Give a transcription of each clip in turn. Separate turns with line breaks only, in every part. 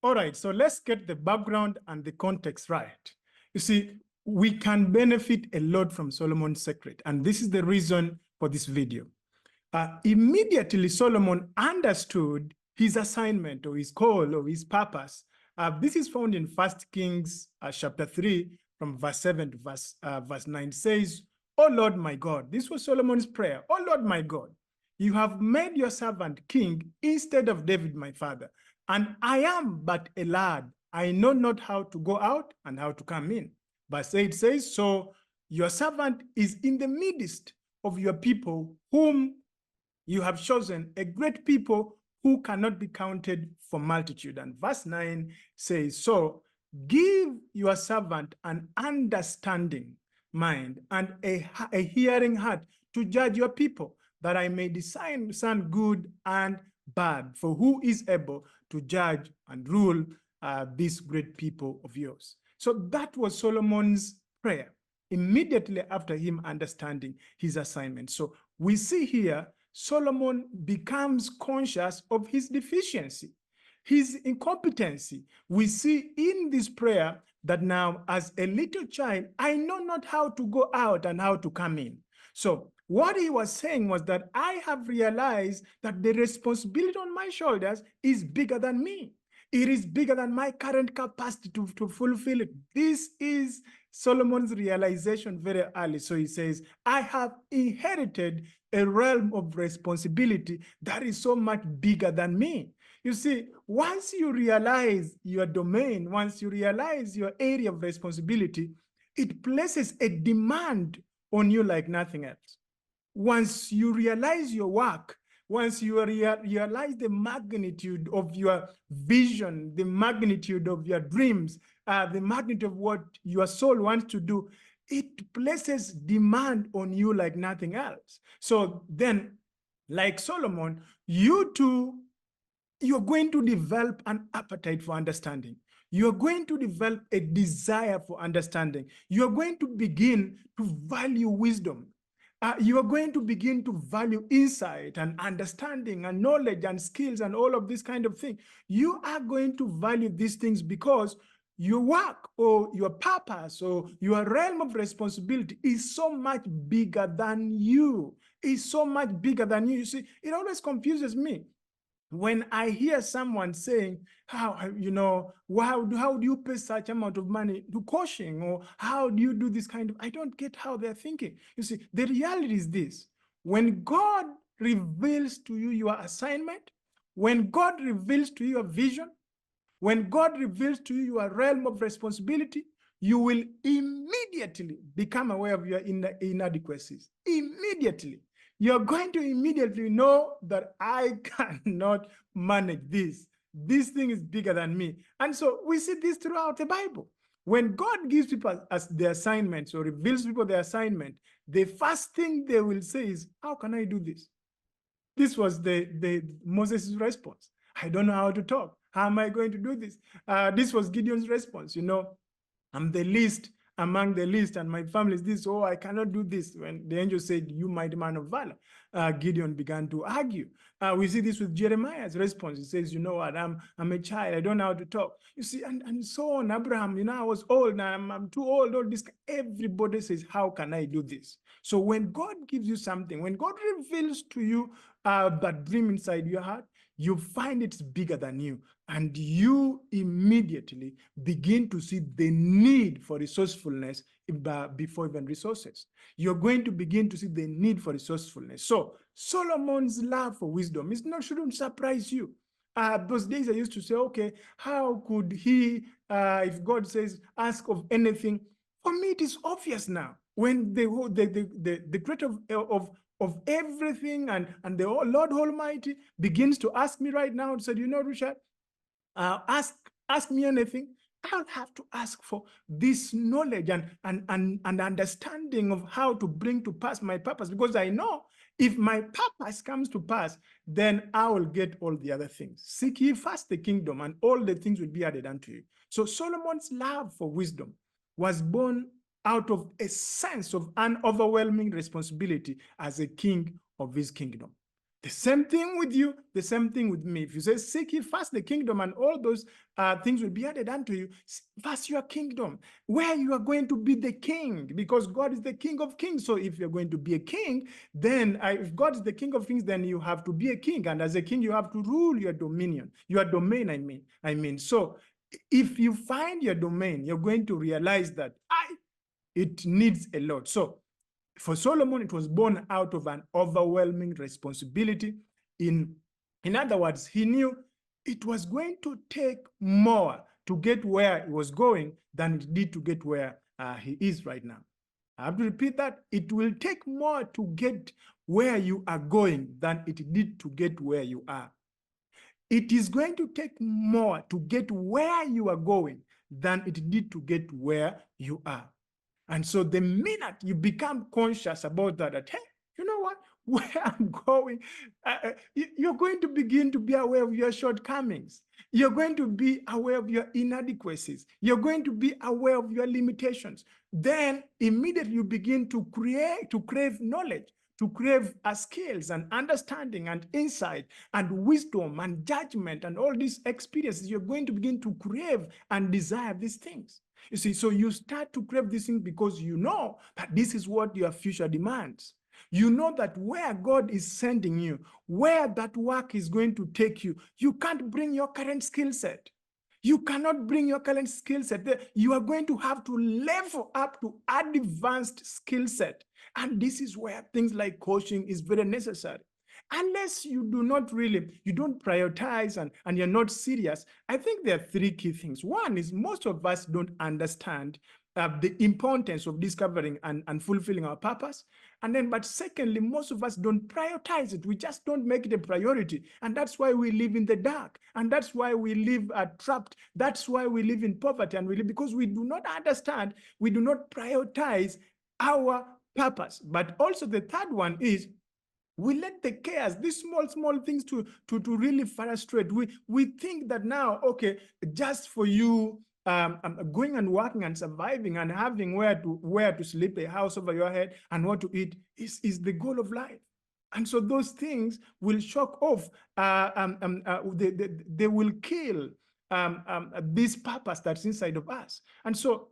All right, so let's get the background and the context right. You see, we can benefit a lot from Solomon's secret, and this is the reason for this video. Immediately, Solomon understood his assignment or his call or his purpose. This is found in 1 Kings chapter 3 from verse 7 to verse 9. It says, "Oh Lord my God," this was Solomon's prayer, "Oh Lord my God, you have made your servant king instead of David my father, and I am but a lad. I know not how to go out and how to come in." Verse 8 says, "So your servant is in the midst of your people, whom you have chosen, a great people who cannot be counted for multitude." And verse 9 says, "So give your servant an understanding mind and a hearing heart to judge your people, that I may discern good and bad. For who is able to judge and rule these great people of yours?" So that was Solomon's prayer immediately after him understanding his assignment. So we see here Solomon becomes conscious of his deficiency, his incompetency. We see in this prayer that now, as a little child, I know not how to go out and how to come in. So what he was saying was that I have realized that the responsibility on my shoulders is bigger than me. It is bigger than my current capacity to fulfill it. This is Solomon's realization very early. So he says, I have inherited a realm of responsibility that is so much bigger than me. You see, once you realize your domain, once you realize your area of responsibility, it places a demand on you like nothing else. Once you realize your work, once you realize the magnitude of your vision, the magnitude of your dreams, the magnitude of what your soul wants to do, it places demand on you like nothing else. So then, like Solomon, you too, you're going to develop an appetite for understanding. You're going to develop a desire for understanding. You're going to begin to value wisdom. You are going to begin to value insight and understanding and knowledge and skills and all of this kind of thing. You are going to value these things because your work or your purpose or your realm of responsibility is so much bigger than you. Is so much bigger than you. You see, it always confuses me when I hear someone saying, how do you pay such amount of money to coaching, or how do you do this kind of, I don't get how they're thinking. You see, the reality is this: when God reveals to you your assignment, when God reveals to you your vision, when God reveals to you your realm of responsibility, you will immediately become aware of your inadequacies. Immediately. You're going to immediately know that I cannot manage this. This thing is bigger than me. And so we see this throughout the Bible. When God gives people as the assignments or reveals people the assignment, the first thing they will say is, how can I do this? This was the Moses' response. I don't know how to talk. How am I going to do this? This was Gideon's response. I'm the least among the least, and my family is this. Oh, I cannot do this. When the angel said, you mighty man of valor, Gideon began to argue. We see this with Jeremiah's response. He says, you know what, I'm a child. I don't know how to talk. You see, and so on. Abraham, I was old. Now I'm too old. All this. Everybody says, how can I do this? So when God gives you something, when God reveals to you that dream inside your heart, you find it's bigger than you, and you immediately begin to see the need for resourcefulness before even resources. You're going to begin to see the need for resourcefulness. So Solomon's love for wisdom shouldn't surprise you. Those days I used to say, okay, how could he, if God says, ask of anything? For me, it is obvious now. When the creator of everything and the Lord Almighty begins to ask me right now and said, Richard, ask me anything. I'll have to ask for this knowledge and understanding of how to bring to pass my purpose, because I know if my purpose comes to pass, then I will get all the other things. Seek ye first the kingdom, and all the things will be added unto you. So Solomon's love for wisdom was born out of a sense of an overwhelming responsibility as a king of his kingdom. The same thing with you, the same thing with me. If you say, seek ye first the kingdom, and all those things will be added unto you, first your kingdom, where you are going to be the king, because God is the King of kings. So if you're going to be a king, then if God is the King of kings, then you have to be a king. And as a king, you have to rule your dominion, your domain, I mean. So if you find your domain, you're going to realize that it needs a lot. So for Solomon, it was born out of an overwhelming responsibility. In other words, he knew it was going to take more to get where he was going than it did to get where he is right now. I have to repeat that. It will take more to get where you are going than it did to get where you are. It is going to take more to get where you are going than it did to get where you are. And so the minute you become conscious about that, hey, you know what, where I'm going, you're going to begin to be aware of your shortcomings. You're going to be aware of your inadequacies. You're going to be aware of your limitations. Then immediately you begin to crave knowledge, to crave skills and understanding and insight and wisdom and judgment and all these experiences. You're going to begin to crave and desire these things. You see, so you start to crave these things because you know that this is what your future demands. You know that where God is sending you, where that work is going to take you, you can't bring your current skill set. You cannot bring your current skill set there. You are going to have to level up to advanced skill set. And this is where things like coaching is very necessary. Unless you do not really, you don't prioritize and you're not serious, I think there are three key things. One is most of us don't understand the importance of discovering and fulfilling our purpose. And then, but secondly, most of us don't prioritize it. We just don't make it a priority. And that's why we live in the dark. And that's why we live trapped. That's why we live in poverty. And we live because we do not understand, we do not prioritize our purpose. But also the third one is we let the cares, these small things to really frustrate. We think that now, okay, just for you going and working and surviving and having where to sleep, a house over your head, and what to eat is the goal of life. And so those things will shock off. They will kill this purpose that's inside of us. And so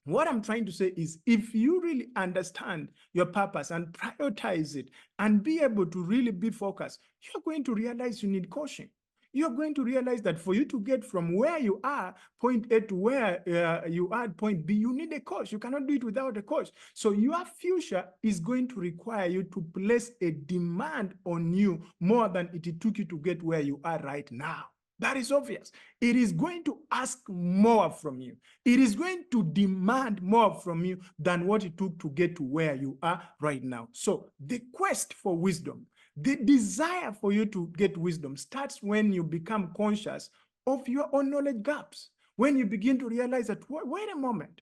what I'm trying to say is, if you really understand your purpose and prioritize it and be able to really be focused, you're going to realize you need coaching. You're going to realize that for you to get from where you are, point A, to where you are, point B, you need a coach. You cannot do it without a coach. So your future is going to require you to place a demand on you more than it took you to get where you are right now. That is obvious. It is going to ask more from you. It is going to demand more from you than what it took to get to where you are right now. So the quest for wisdom, the desire for you to get wisdom starts when you become conscious of your own knowledge gaps. When you begin to realize that, wait a moment,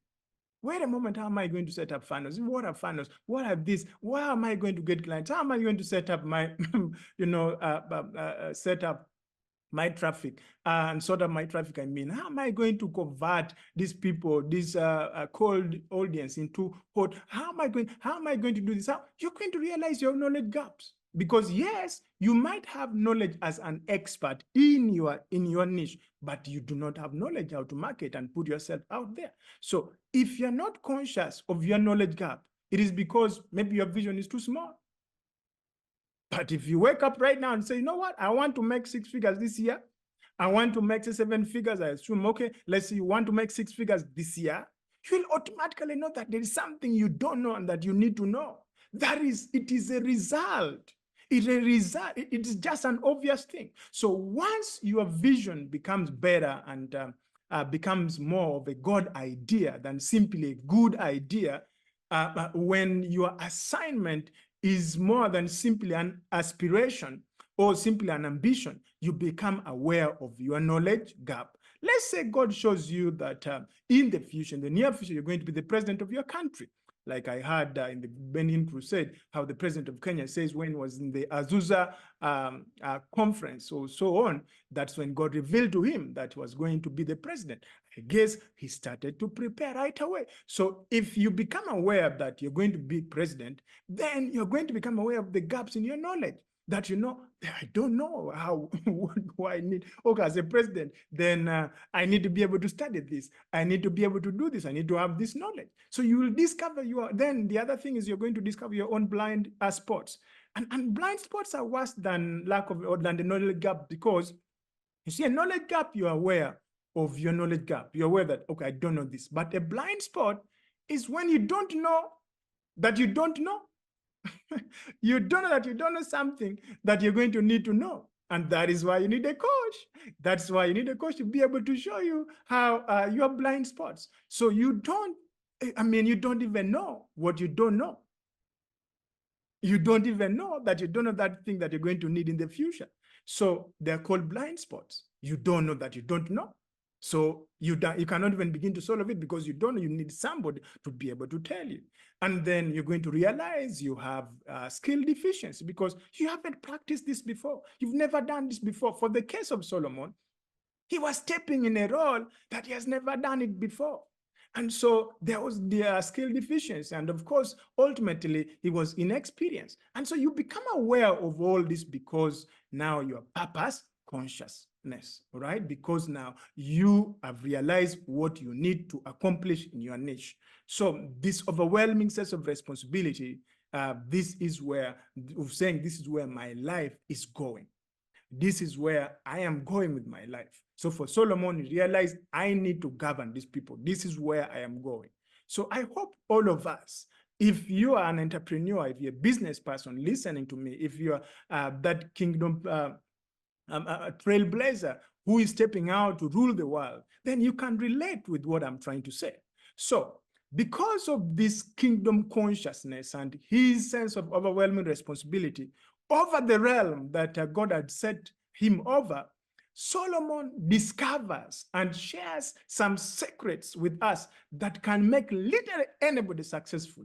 how am I going to set up funnels? What are funnels? What are this? Where am I going to get clients? How am I going to set up my, set up my traffic and sort of my traffic? I mean, how am I going to convert these people, this cold audience into hot? How am I going to do this? You're going to realize your knowledge gaps. Because yes, you might have knowledge as an expert in your niche, but you do not have knowledge how to market and put yourself out there. So if you're not conscious of your knowledge gap, it is because maybe your vision is too small. But if you wake up right now and say, you know what, I want to make 6 figures this year, I want to make 7 figures, I assume, okay, let's say you want to make 6 figures this year, you'll automatically know that there is something you don't know and that you need to know. It is a result. It is just an obvious thing. So once your vision becomes better and becomes more of a God idea than simply a good idea, when your assignment is more than simply an aspiration or simply an ambition, you become aware of your knowledge gap. Let's say God shows you that in the future, in the near future, you're going to be the president of your country. Like I heard in the Benin Crusade, how the president of Kenya says when he was in the Azusa conference or so on, that's when God revealed to him that he was going to be the president. I guess he started to prepare right away. So if you become aware that you're going to be president, then you're going to become aware of the gaps in your knowledge. that, I don't know how, what do I need? Okay, as a president, then I need to be able to study this. I need to be able to do this. I need to have this knowledge. So you will discover then the other thing is you're going to discover your own blind spots. And blind spots are worse than lack of, or than the knowledge gap, because you see a knowledge gap, you're aware of your knowledge gap. You're aware that, okay, I don't know this. But a blind spot is when you don't know that you don't know. You don't know that you don't know something that you're going to need to know. And that is why you need a coach. That's why you need a coach to be able to show you how your blind spots. So you don't even know what you don't know. You don't even know that you don't know that thing that you're going to need in the future. So they're called blind spots. You don't know that you don't know. So you cannot even begin to solve it because you don't know. You need somebody to be able to tell you. And then you're going to realize you have skill deficiency because you haven't practiced this before. You've never done this before. For the case of Solomon, he was stepping in a role that he has never done it before. And so there was the skill deficiency. And of course, ultimately, he was inexperienced. And so you become aware of all this because now you're purpose consciousness, right? Because now you have realized what you need to accomplish in your niche. So this overwhelming sense of responsibility, this is where my life is going. This is where I am going with my life. So for Solomon, he realized I need to govern these people. This is where I am going. So I hope all of us, if you are an entrepreneur, if you're a business person listening to me, if you're that kingdom trailblazer who is stepping out to rule the world, then you can relate with what I'm trying to say. So because of this kingdom consciousness and his sense of overwhelming responsibility over the realm that God had set him over, Solomon discovers and shares some secrets with us that can make literally anybody successful.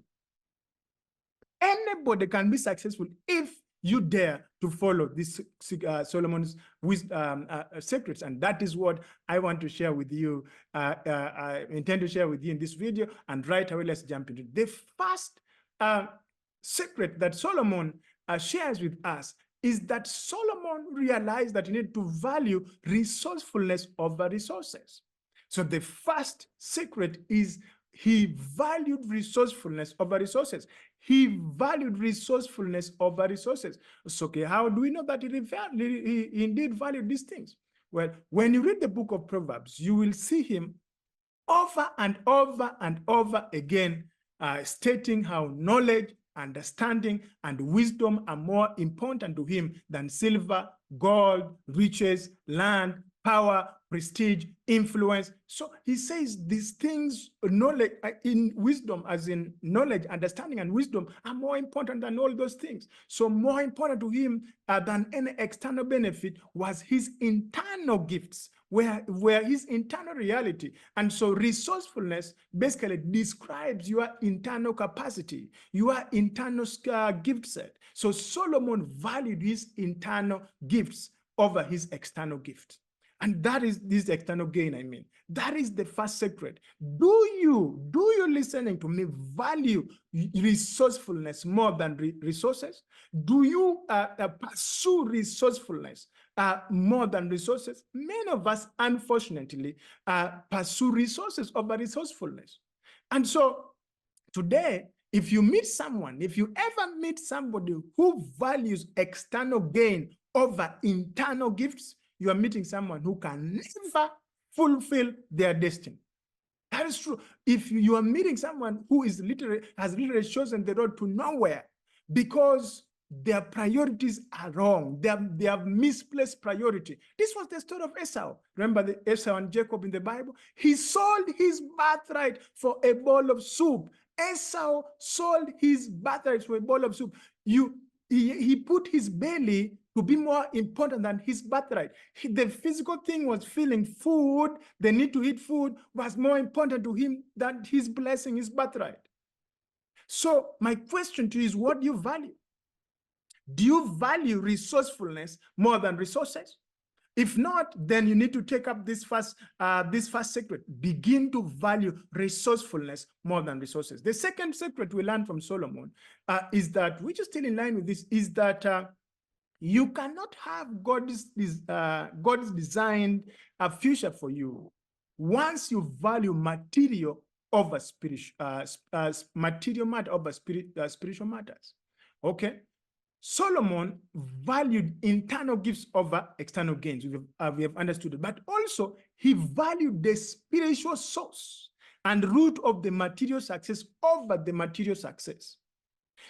Anybody can be successful if you dare to follow this Solomon's secrets. And that is what I want to share with you. I intend to share with you in this video. And right away, let's jump into it. The first secret that Solomon shares with us is that Solomon realized that he needed to value resourcefulness over resources. So the first secret is he valued resourcefulness over resources. He valued resourcefulness over resources. So, okay, how do we know that he indeed valued these things? Well, when you read the book of Proverbs, you will see him over and over and over again stating how knowledge, understanding, and wisdom are more important to him than silver, gold, riches, land, power, prestige, influence. So he says these things, knowledge in wisdom, as in knowledge, understanding, and wisdom, are more important than all those things. So more important to him than any external benefit was his internal gifts, where his internal reality. And so resourcefulness basically describes your internal capacity, your internal gift set. So Solomon valued his internal gifts over his external gifts. And that is this external gain, I mean. That is the first secret. Do you listening to me value resourcefulness more than resources? Do you pursue resourcefulness more than resources? Many of us, unfortunately, pursue resources over resourcefulness. And so today, if you ever meet somebody who values external gain over internal gifts, you are meeting someone who can never fulfill their destiny. That is true. If you are meeting someone who has literally chosen the road to nowhere because their priorities are wrong, they have misplaced priority. This was the story of Esau. Remember the Esau and Jacob in the Bible? He sold his birthright for a bowl of soup. Esau sold his birthright for a bowl of soup. He put his belly to be more important than his birthright. The physical thing was feeling food, the need to eat food was more important to him than his blessing, his birthright. So my question to you is, what do you value? Do you value resourcefulness more than resources? If not, then you need to take up this first secret. Begin to value resourcefulness more than resources. The second secret we learned from Solomon is that, which is still in line with this, is that You cannot have God's designed a future for you once you value material over material matter over spiritual matters. Okay. Solomon valued internal gifts over external gains. We have understood it, but also he valued the spiritual source and root of the material success over the material success.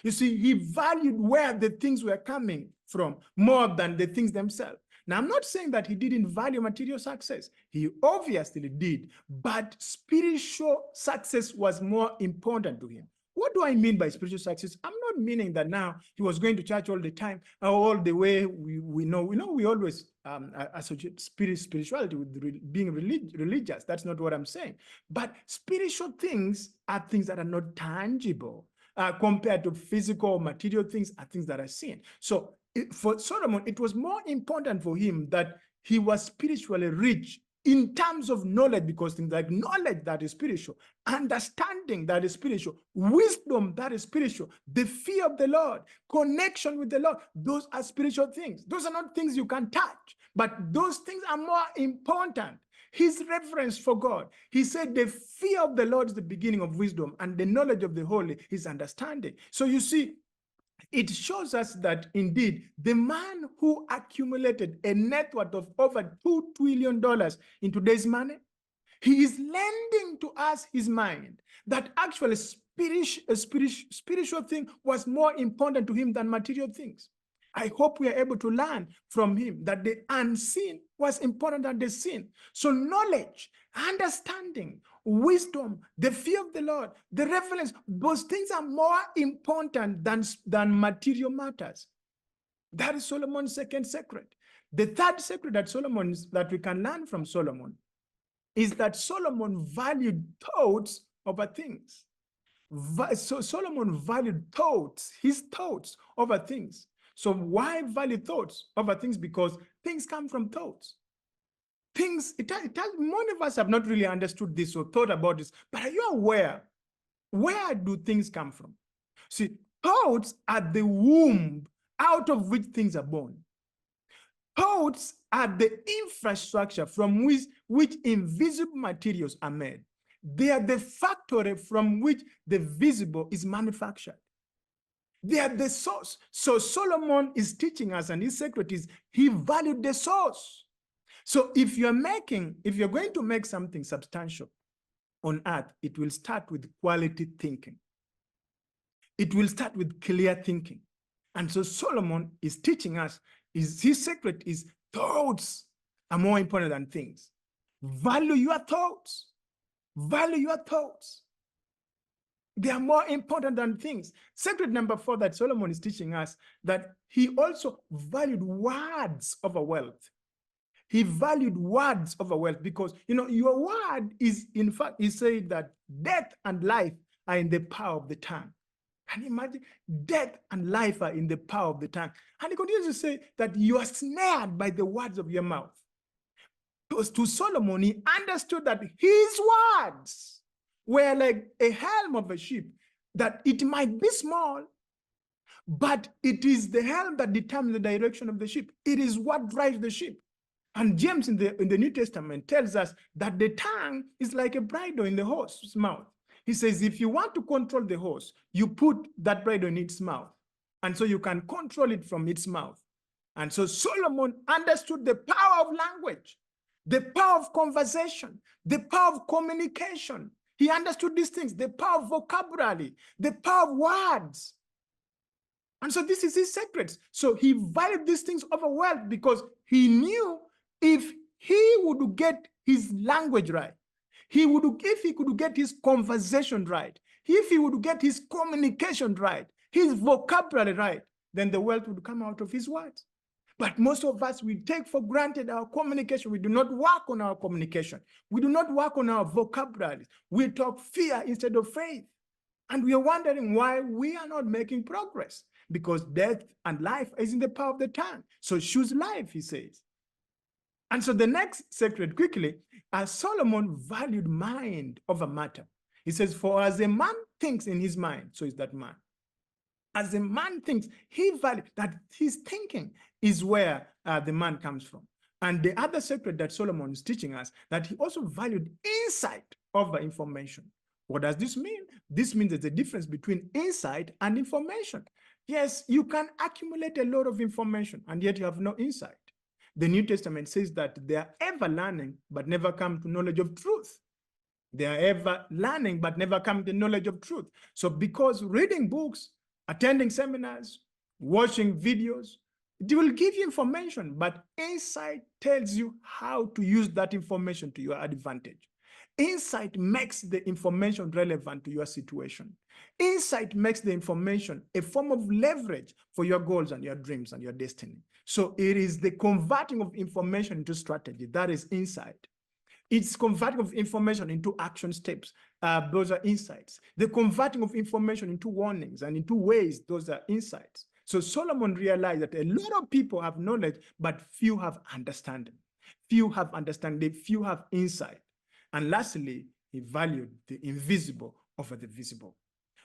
You see, he valued where the things were coming from more than the things themselves. Now, I'm not saying that he didn't value material success. He obviously did, but spiritual success was more important to him. What do I mean by spiritual success? I'm not meaning that now he was going to church all the time, all the way we know. We always associate spirituality with being religious. That's not what I'm saying. But spiritual things are things that are not tangible. Compared to physical material things are things that are seen. So for Solomon, it was more important for him that he was spiritually rich in terms of knowledge, because things like knowledge that is spiritual, understanding that is spiritual, wisdom that is spiritual, the fear of the Lord, connection with the Lord, those are spiritual things. Those are not things you can touch, but those things are more important. His reverence for God. He said the fear of the Lord is the beginning of wisdom, and the knowledge of the holy is understanding. So you see, it shows us that indeed the man who accumulated a net worth of over $2 trillion in today's money, he is lending to us his mind that actually spiritual thing was more important to him than material things. I hope we are able to learn from him that the unseen was important than the seen. So knowledge, understanding, wisdom, the fear of the Lord, the reverence, those things are more important than material matters. That is Solomon's second secret. The third secret that we can learn from Solomon is that Solomon valued thoughts over things. So Solomon valued his thoughts over things. So why value thoughts over things? Because things come from thoughts. Many of us have not really understood this or thought about this, but are you aware? Where do things come from? See, thoughts are the womb out of which things are born. Thoughts are the infrastructure from which invisible materials are made. They are the factory from which the visible is manufactured. They are the source. So Solomon is teaching us, and his secret is he valued the source. So if you're going to make something substantial on earth, it will start with quality thinking. It will start with clear thinking. And so Solomon is teaching us, his secret is thoughts are more important than things. Value your thoughts. Value your thoughts. They are more important than things. Secret number 4 that Solomon is teaching us, that he also valued words over wealth. He valued words over wealth because, your word is, in fact, he said that death and life are in the power of the tongue. Can you imagine? Death and life are in the power of the tongue. And he continues to say that you are snared by the words of your mouth. To Solomon, he understood that his words were like a helm of a ship, that it might be small, but it is the helm that determines the direction of the ship. It is what drives the ship. And James in the New Testament tells us that the tongue is like a bridle in the horse's mouth. He says, if you want to control the horse, you put that bridle in its mouth. And so you can control it from its mouth. And so Solomon understood the power of language, the power of conversation, the power of communication. He understood these things, the power of vocabulary, the power of words. And so this is his secret. So he valued these things over wealth because he knew if he would get his language right, if he could get his conversation right, if he would get his communication right, his vocabulary right, then the wealth would come out of his words. But most of us, we take for granted our communication. We do not work on our communication. We do not work on our vocabulary. We talk fear instead of faith. And we are wondering why we are not making progress, because death and life is in the power of the tongue. So choose life, he says. And so the next secret, quickly, Solomon valued mind over matter. He says, for as a man thinks in his mind, so is that man. As a man thinks, he values that his thinking is where the man comes from. And the other secret that Solomon is teaching us, that he also valued insight over information. What does this mean? This means there's a difference between insight and information. Yes, you can accumulate a lot of information and yet you have no insight. The New Testament says that they are ever learning but never come to knowledge of truth. They are ever learning but never come to knowledge of truth. So because reading books, attending seminars, watching videos, it will give you information, but insight tells you how to use that information to your advantage. Insight makes the information relevant to your situation. Insight makes the information a form of leverage for your goals and your dreams and your destiny. So it is the converting of information into strategy. That is insight. It's converting of information into action steps. Those are insights. The converting of information into warnings and into ways, those are insights. So Solomon realized that a lot of people have knowledge, but few have understanding. Few have understanding, few have insight. And lastly, he valued the invisible over the visible.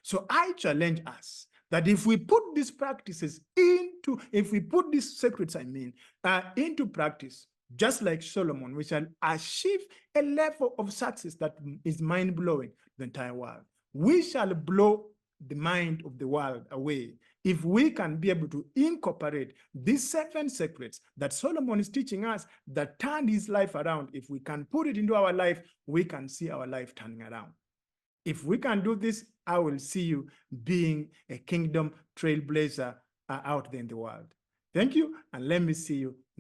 So I challenge us that if we put these practices into, if we put these secrets, into practice, just like Solomon, we shall achieve a level of success that is mind-blowing the entire world. We shall blow the mind of the world away if we can be able to incorporate these 7 secrets that Solomon is teaching us that turned his life around. If we can put it into our life, we can see our life turning around. If we can do this, I will see you being a kingdom trailblazer out there in the world. Thank you, and let me see you